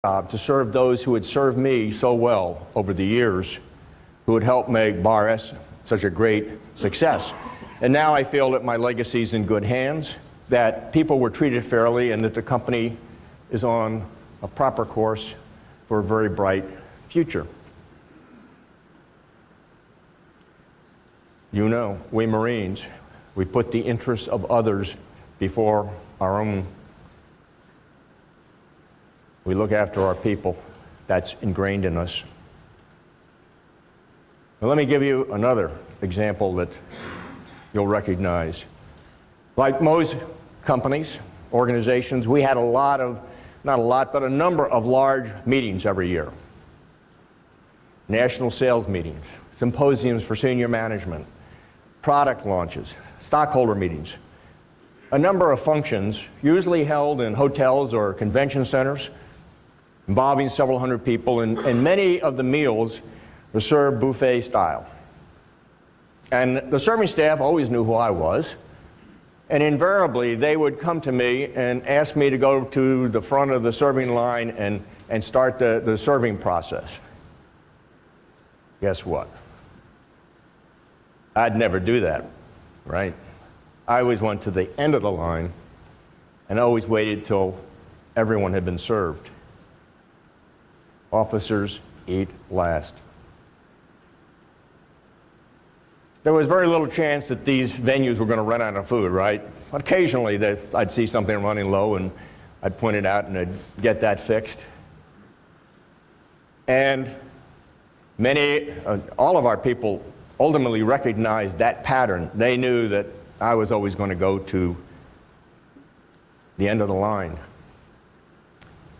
to serve those who had served me so well over the years, who had helped make Bar S such a great success. And now I feel that my legacy is in good hands, that people were treated fairly, and that the company is on a proper course for a very bright future. You know, we Marines, we put the interests of others before our own. We look after our people. That's ingrained in us. Now, let me give you another example that you'll recognize. Like most companies, organizations, we had a number of large meetings every year. National sales meetings, symposiums for senior management, product launches, stockholder meetings. A number of functions, usually held in hotels or convention centers, involving several hundred people, and many of the meals were served buffet style. And the serving staff always knew who I was, and invariably they would come to me and ask me to go to the front of the serving line and start the serving process. Guess what? I'd never do that, right? I always went to the end of the line and always waited till everyone had been served. Officers eat last. There was very little chance that these venues were going to run out of food, right? Occasionally I'd see something running low and I'd point it out and I'd get that fixed. And all of our people ultimately recognized that pattern. They knew that I was always going to go to the end of the line.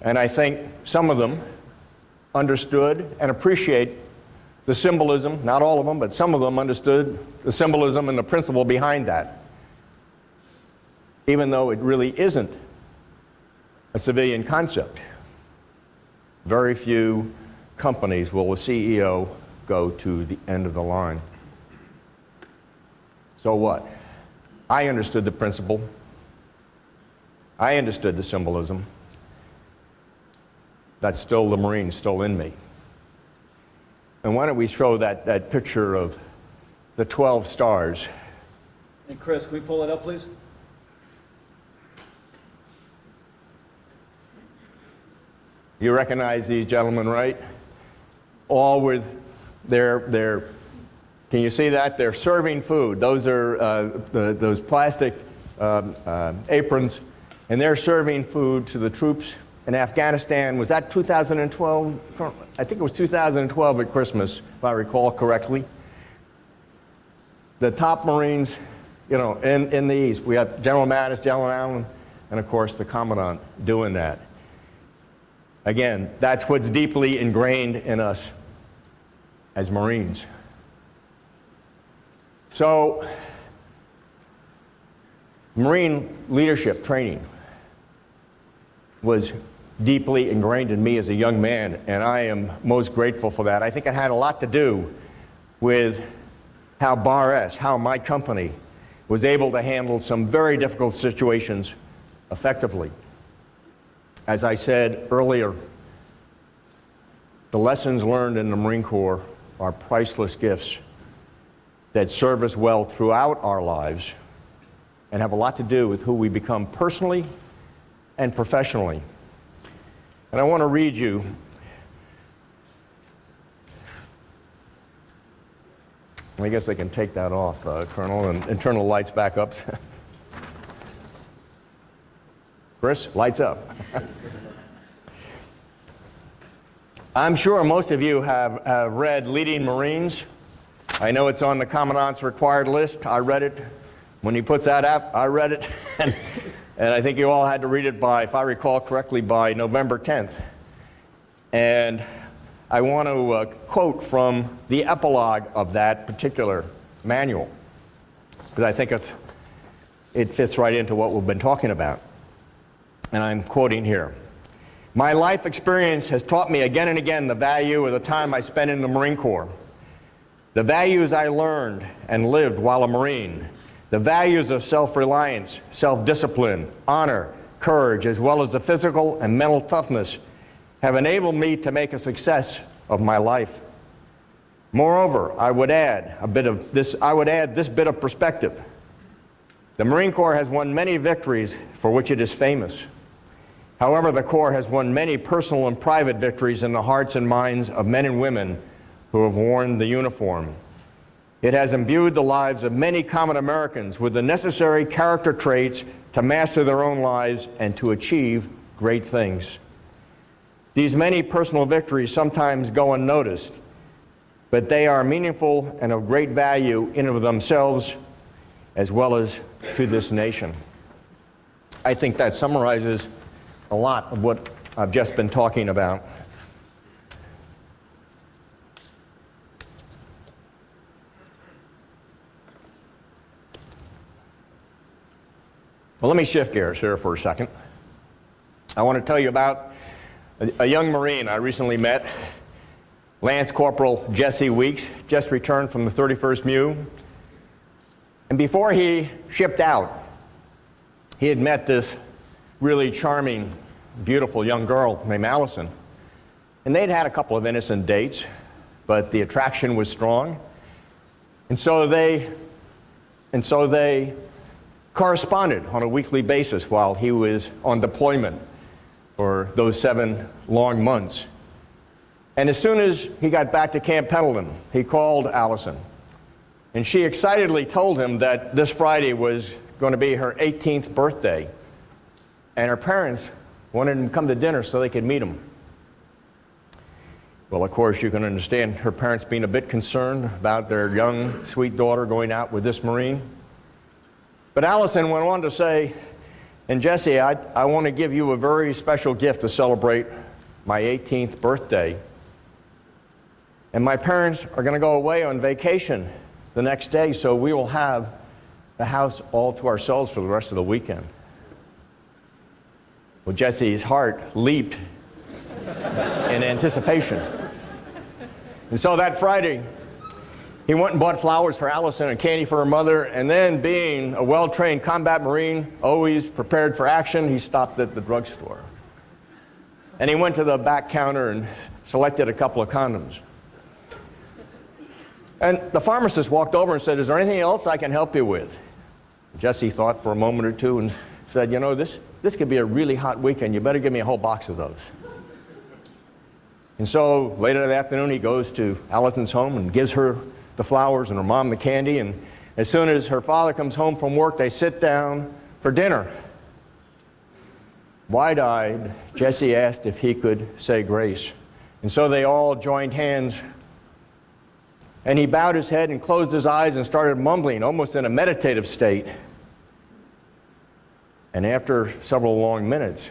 And I think some of them understood and appreciate the symbolism, not all of them, but some of them understood the symbolism and the principle behind that, even though it really isn't a civilian concept. Very few companies will a CEO go to the end of the line. So what? I understood the principle. I understood the symbolism. That's still the Marine, still in me. And why don't we show that picture of the 12 stars. And Chris, can we pull it up, please? You recognize these gentlemen, right? All with their can you see that? They're serving food. Those are those plastic aprons, and they're serving food to the troops in Afghanistan. Was that 2012? I think it was 2012 at Christmas, if I recall correctly. The top Marines, you know, in the East. We have General Mattis, General Allen, and of course the Commandant doing that. Again, that's what's deeply ingrained in us as Marines. So, Marine leadership training was deeply ingrained in me as a young man, and I am most grateful for that. I think it had a lot to do with how Bar S, how my company, was able to handle some very difficult situations effectively. As I said earlier, the lessons learned in the Marine Corps are priceless gifts that serve us well throughout our lives and have a lot to do with who we become personally and professionally. And I want to read you I guess I can take that off, Colonel, and turn the lights back up. Chris, lights up. I'm sure most of you have read Leading Marines. I know it's on the Commandant's required list. I read it. When he puts that up, I read it. and I think you all had to read it by, if I recall correctly, by November 10th. And I want to quote from the epilogue of that particular manual, because I think it fits right into what we've been talking about. And I'm quoting here. My life experience has taught me again and again the value of the time I spent in the Marine Corps. The values I learned and lived while a Marine. The values of self-reliance, self-discipline, honor, courage, as well as the physical and mental toughness have enabled me to make a success of my life. Moreover, I would add this bit of perspective. The Marine Corps has won many victories for which it is famous. However, the Corps has won many personal and private victories in the hearts and minds of men and women who have worn the uniform. It has imbued the lives of many common Americans with the necessary character traits to master their own lives and to achieve great things. These many personal victories sometimes go unnoticed, but they are meaningful and of great value in and of themselves, as well as to this nation. I think that summarizes a lot of what I've just been talking about. Well, let me shift gears here for a second. I want to tell you about a young Marine I recently met, Lance Corporal Jesse Weeks, just returned from the 31st MEU. And before he shipped out, he had met this really charming, beautiful young girl named Allison. And they'd had a couple of innocent dates, but the attraction was strong. And so they corresponded on a weekly basis while he was on deployment for those 7 long months. And as soon as he got back to Camp Pendleton, he called Allison. And she excitedly told him that this Friday was going to be her 18th birthday. And her parents wanted him to come to dinner so they could meet him. Well, of course, you can understand her parents being a bit concerned about their young, sweet daughter going out with this Marine. But Allison went on to say, and Jesse, I want to give you a very special gift to celebrate my 18th birthday. And my parents are going to go away on vacation the next day, so we will have the house all to ourselves for the rest of the weekend. Well, Jesse's heart leaped in anticipation. And so that Friday, he went and bought flowers for Allison and candy for her mother, and then, being a well-trained combat Marine, always prepared for action, he stopped at the drugstore. And he went to the back counter and selected a couple of condoms. And the pharmacist walked over and said, "Is there anything else I can help you with?" Jesse thought for a moment or two and said, "You know, this could be a really hot weekend. You better give me a whole box of those." And so later that afternoon, he goes to Allison's home and gives her the flowers and her mom the candy. And as soon as her father comes home from work, they sit down for dinner. Wide-eyed, Jesse asked if he could say grace. And so they all joined hands. And he bowed his head and closed his eyes and started mumbling, almost in a meditative state. And after several long minutes,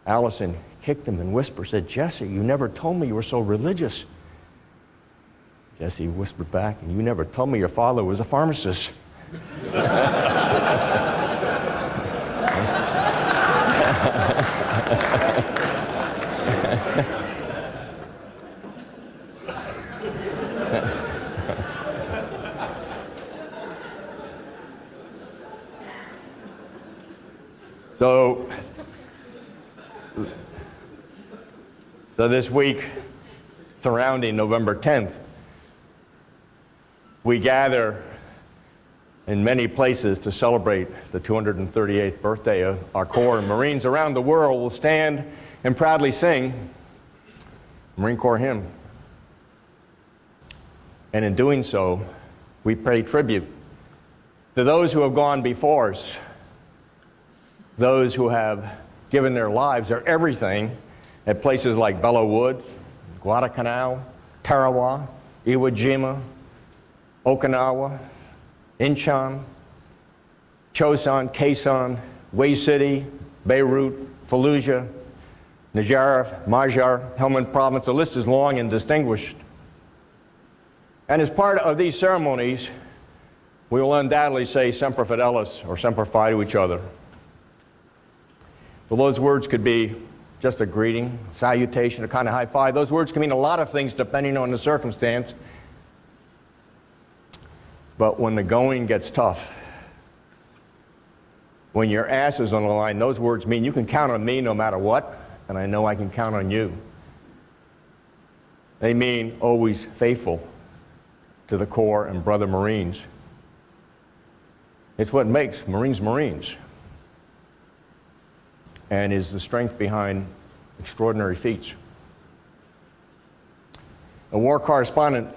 Allison kicked him and whispered, said, "Jesse, you never told me you were so religious." Jesse whispered back, "And you never told me your father was a pharmacist." So this week, surrounding November 10th, we gather in many places to celebrate the 238th birthday of our Corps. And Marines around the world will stand and proudly sing Marine Corps hymn. And in doing so, we pay tribute to those who have gone before us, those who have given their lives, their everything, at places like Belleau Woods, Guadalcanal, Tarawa, Iwo Jima, Okinawa, Incheon, Chosin, Quezon, Way City, Beirut, Fallujah, Najaf, Majar, Helmand Province. The list is long and distinguished. And as part of these ceremonies, we will undoubtedly say Semper Fidelis, or Semper Fi, to each other. Well, those words could be just a greeting, salutation, a kind of high five. Those words can mean a lot of things depending on the circumstance. But when the going gets tough, when your ass is on the line, those words mean you can count on me no matter what, and I know I can count on you. They mean always faithful to the Corps and brother Marines. It's what makes Marines Marines and is the strength behind extraordinary feats. A war correspondent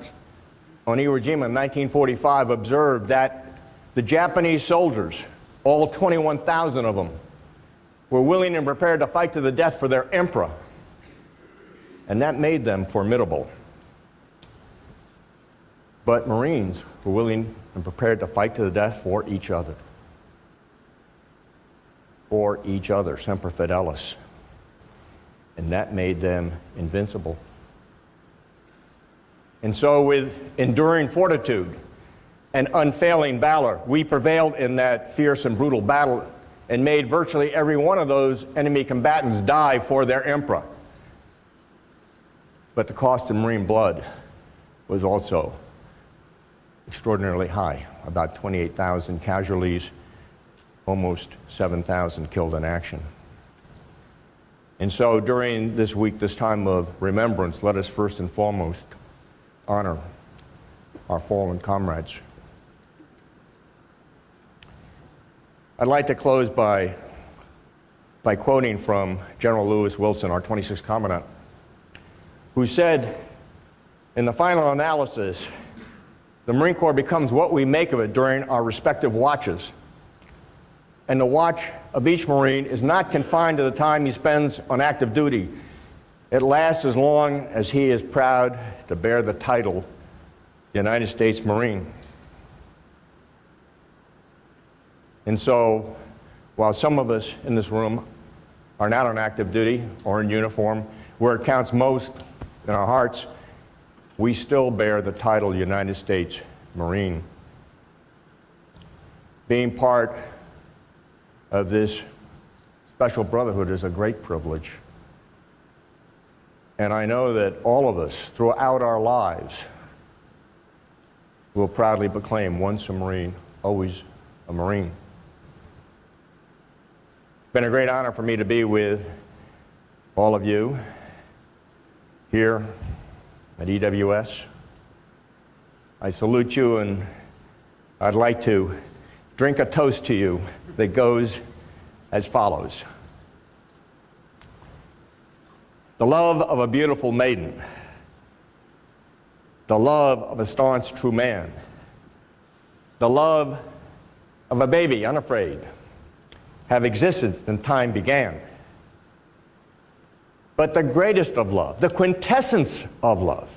on Iwo Jima in 1945 observed that the Japanese soldiers, all 21,000 of them, were willing and prepared to fight to the death for their emperor, and that made them formidable. But Marines were willing and prepared to fight to the death for each other. For each other, Semper Fidelis. And that made them invincible. And so with enduring fortitude and unfailing valor, we prevailed in that fierce and brutal battle and made virtually every one of those enemy combatants die for their emperor. But the cost of Marine blood was also extraordinarily high, about 28,000 casualties, almost 7,000 killed in action. And so during this week, this time of remembrance, let us first and foremost honor our fallen comrades. I'd like to close by quoting from General Lewis Wilson, our 26th Commandant, who said, in the final analysis, the Marine Corps becomes what we make of it during our respective watches. And the watch of each Marine is not confined to the time he spends on active duty. It lasts as long as he is proud to bear the title United States Marine. And so, while some of us in this room are not on active duty or in uniform, where it counts most in our hearts, we still bear the title United States Marine. Being part of this special brotherhood is a great privilege. And I know that all of us throughout our lives will proudly proclaim, once a Marine, always a Marine. It's been a great honor for me to be with all of you here at EWS. I salute you, and I'd like to drink a toast to you that goes as follows. The love of a beautiful maiden, the love of a staunch true man, the love of a baby unafraid, have existed since time began. But the greatest of love, the quintessence of love,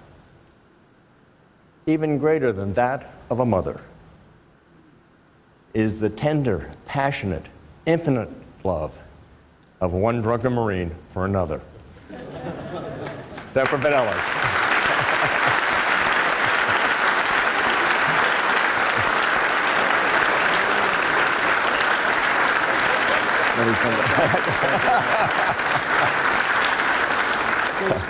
even greater than that of a mother, is the tender, passionate, infinite love of one drunken Marine for another. Semper Fidelis.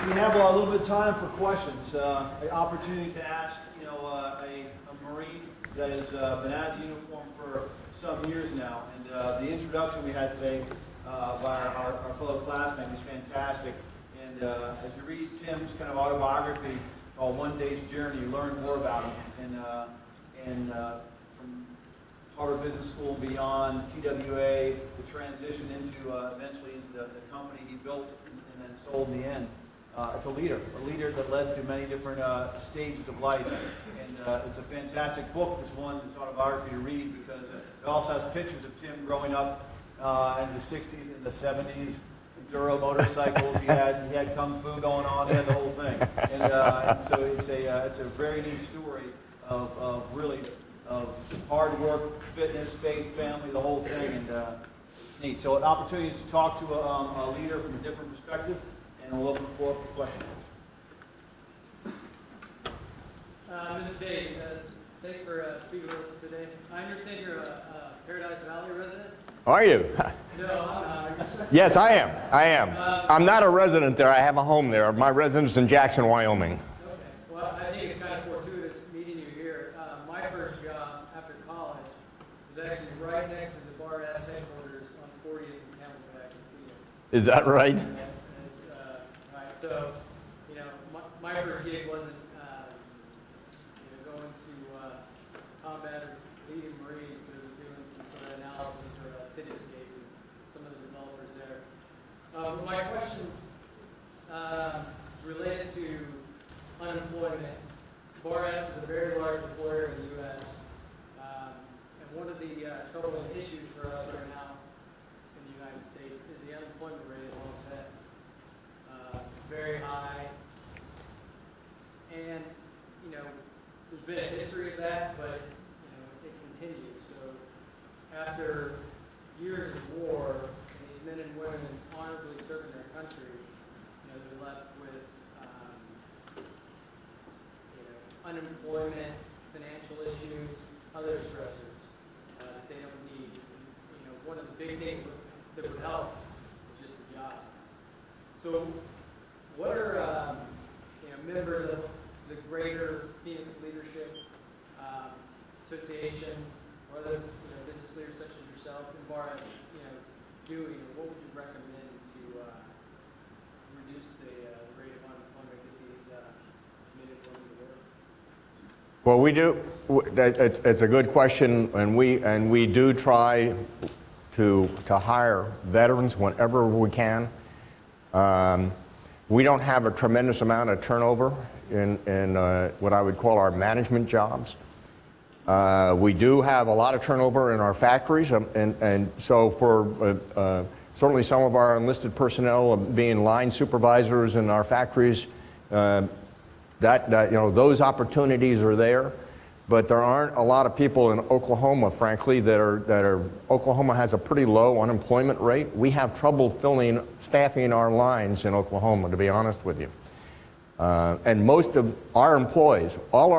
We have a little bit of time for questions. An opportunity to ask, a Marine that has been out of uniform for some years now. And the introduction we had today by our fellow classmate was fantastic. And as you read Tim's kind of autobiography called One Day's Journey, you learn more about him. And from Harvard Business School and beyond, TWA, the transition into eventually into the company he built and then sold in the end. It's a leader that led through many different stages of life. And it's a fantastic book, this autobiography to read, because it also has pictures of Tim growing up in the 60s and the 70s, enduro motorcycles. He had kung fu going on, he had the whole thing. And so it's a very neat story of really hard work, fitness, faith, family, the whole thing, and it's neat. So an opportunity to talk to a leader from a different perspective, and we'll open the floor for questions. This is Dave. Thanks for speaking with us today. I understand you're a Paradise Valley resident? Are you? No, I'm not. Yes, I am. I'm not a resident there. I have a home there. My residence is in Jackson, Wyoming. Okay. Well, I think it's kind of fortuitous meeting you here. My first job after college was actually right next to the Bar S headquarters on 40th and Camelback in Phoenix. Is that right? Right. So, you know, my first gig wasn't, going to combat or leading Marines, but was doing some sort of analysis for Cityscape and some of the developers there. My question is related to unemployment. Bar S is a very large employer in the U.S. And one of the troubling issues for us right now in the United States is the unemployment rate among vets. Very high. And, there's been a history of that, but, it continues. So after years of war, and these men and women honorably serving their country, they're left with, unemployment, financial issues, other stressors that they don't need. One of the big things that would help is just a job. So what are, members of the greater Phoenix Leadership Association or other, business leaders such as yourself and Bar S, doing, or what would you recommend to reduce the rate of unemployment, get these men and women to work? Well, we do. It's a good question, and we do try to hire veterans whenever we can. We don't have a tremendous amount of turnover in what I would call our management jobs. We do have a lot of turnover in our factories, and so for certainly some of our enlisted personnel being line supervisors in our factories, those opportunities are there, but there aren't a lot of people in Oklahoma, frankly, that are. Oklahoma has a pretty low unemployment rate. We have trouble staffing our lines in Oklahoma, to be honest with you. And most of our employees, all